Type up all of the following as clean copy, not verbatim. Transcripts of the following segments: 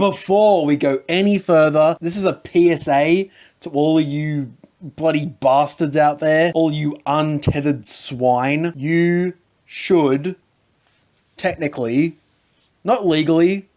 before we go any further, this is a PSA to all of you bloody bastards out there, all you untethered swine. You should technically, not legally,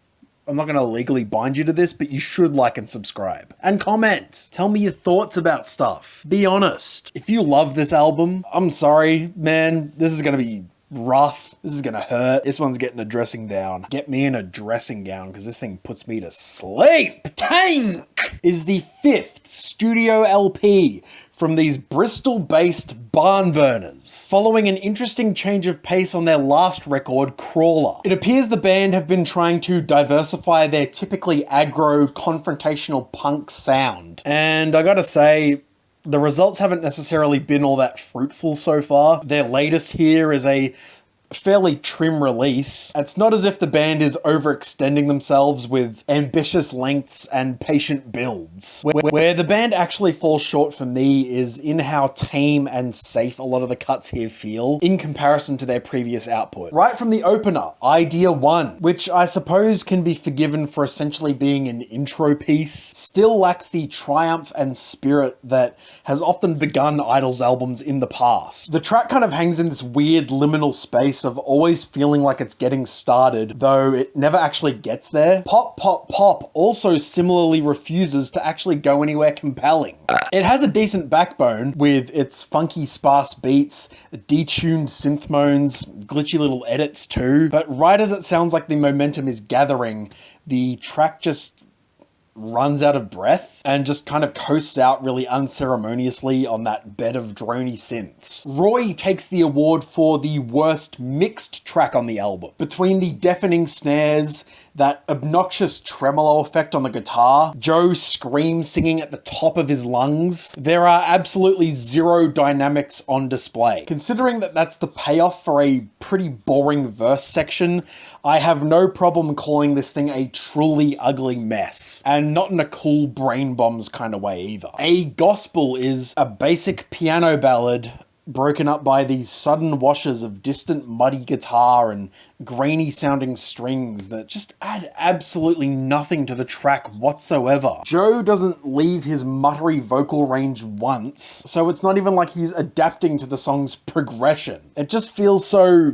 I'm not going to legally bind you to this, but you should like and subscribe. And comment. Tell me your thoughts about stuff. Be honest. If you love this album, I'm sorry, man. This is going to be rough. This is going to hurt. This one's getting a dressing down. Get me in a dressing gown because this thing puts me to sleep. TANGK is the 5th studio LP from these Bristol-based barn burners, following an interesting change of pace on their last record, Crawler. It appears the band have been trying to diversify their typically aggro, confrontational punk sound. And I gotta say, the results haven't necessarily been all that fruitful so far. Their latest here is a fairly trim release. It's not as if the band is overextending themselves with ambitious lengths and patient builds. Where the band actually falls short for me is in how tame and safe a lot of the cuts here feel in comparison to their previous output. Right from the opener, Idea 1, which I suppose can be forgiven for essentially being an intro piece, still lacks the triumph and spirit that has often begun IDLES albums in the past. The track kind of hangs in this weird liminal space of always feeling like it's getting started, though it never actually gets there. Pop Pop Pop also similarly refuses to actually go anywhere compelling. It has a decent backbone with its funky sparse beats, detuned synth moans, glitchy little edits too, but right as it sounds like the momentum is gathering, the track just runs out of breath and just kind of coasts out really unceremoniously on that bed of drony synths. Roy takes the award for the worst mixed track on the album. Between the deafening snares, that obnoxious tremolo effect on the guitar, Joe scream singing at the top of his lungs, there are absolutely zero dynamics on display. Considering that that's the payoff for a pretty boring verse section, I have no problem calling this thing a truly ugly mess. And not in a cool brain bombs kind of way either. A Gospel is a basic piano ballad broken up by these sudden washes of distant muddy guitar and grainy sounding strings that just add absolutely nothing to the track whatsoever. Joe doesn't leave his muttery vocal range once, so it's not even like he's adapting to the song's progression. It just feels so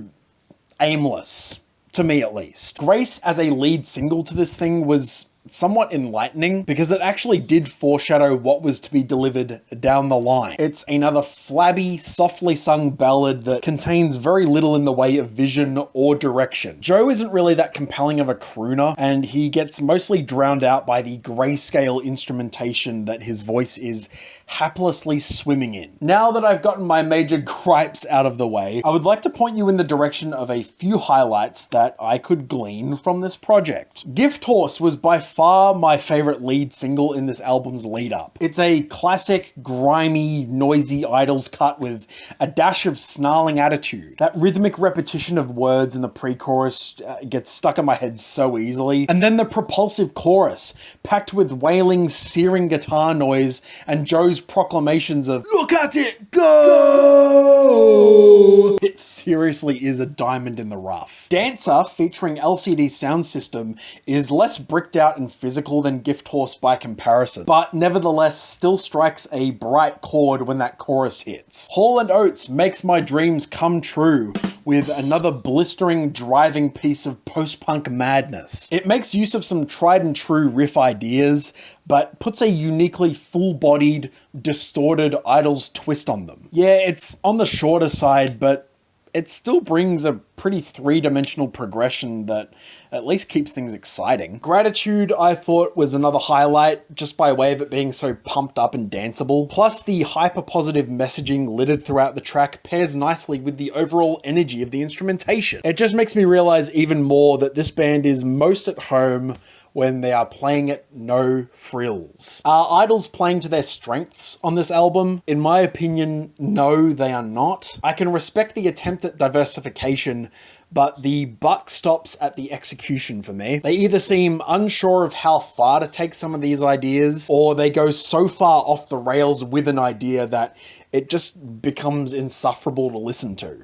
aimless, to me at least. Grace as a lead single to this thing was somewhat enlightening because it actually did foreshadow what was to be delivered down the line. It's another flabby, softly sung ballad that contains very little in the way of vision or direction. Joe isn't really that compelling of a crooner, and he gets mostly drowned out by the grayscale instrumentation that his voice is haplessly swimming in. Now that I've gotten my major gripes out of the way, I would like to point you in the direction of a few highlights that I could glean from this project. Gift Horse was by far my favorite lead single in this album's lead up. It's a classic, grimy, noisy IDLES cut with a dash of snarling attitude. That rhythmic repetition of words in the pre-chorus gets stuck in my head so easily. And then the propulsive chorus, packed with wailing, searing guitar noise and Joe's proclamations of "Look at it go!" It seriously is a diamond in the rough. Dancer, featuring LCD Sound System, is less bricked out and physical than Gift Horse by comparison, but nevertheless still strikes a bright chord when that chorus hits. Hall & Oates makes my dreams come true with another blistering, driving piece of post-punk madness. It makes use of some tried and true riff ideas, but puts a uniquely full-bodied, distorted IDLES twist on them. Yeah, it's on the shorter side, but it still brings a pretty three-dimensional progression that at least keeps things exciting. Gratitude, I thought, was another highlight, just by way of it being so pumped up and danceable. Plus, the hyper-positive messaging littered throughout the track pairs nicely with the overall energy of the instrumentation. It just makes me realize even more that this band is most at home when they are playing it no frills. Are IDLES playing to their strengths on this album? In my opinion, no, they are not. I can respect the attempt at diversification, but the buck stops at the execution for me. They either seem unsure of how far to take some of these ideas, or they go so far off the rails with an idea that it just becomes insufferable to listen to.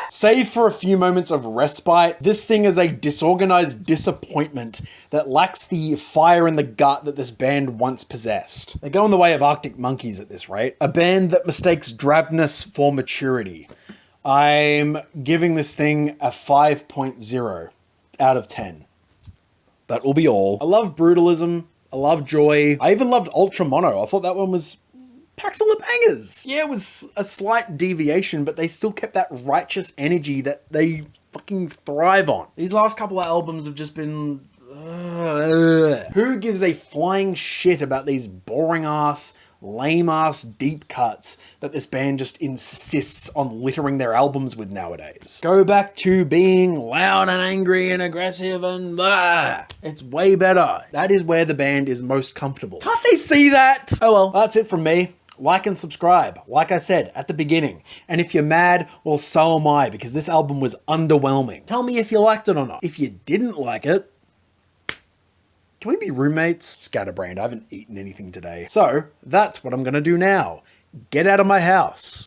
Save for a few moments of respite, this thing is a disorganized disappointment that lacks the fire in the gut that this band once possessed. They go in the way of Arctic Monkeys at this rate. A band that mistakes drabness for maturity. I'm giving this thing a 5.0 out of 10. That will be all. I love Brutalism. I love Joy. I even loved Ultra Mono. I thought that one was packed full of bangers. Yeah, it was a slight deviation, but they still kept that righteous energy that they fucking thrive on. These last couple of albums have just been... Who gives a flying shit about these boring ass, lame ass deep cuts that this band just insists on littering their albums with nowadays? Go back to being loud and angry and aggressive and blah. It's way better. That is where the band is most comfortable. Can't they see that? Oh well, that's it from me. Like and subscribe, like I said at the beginning. And if you're mad, well, so am I, because this album was underwhelming. Tell me if you liked it or not. If you didn't like it, can we be roommates? Scatterbrained, I haven't eaten anything today. So that's what I'm gonna do now. Get out of my house.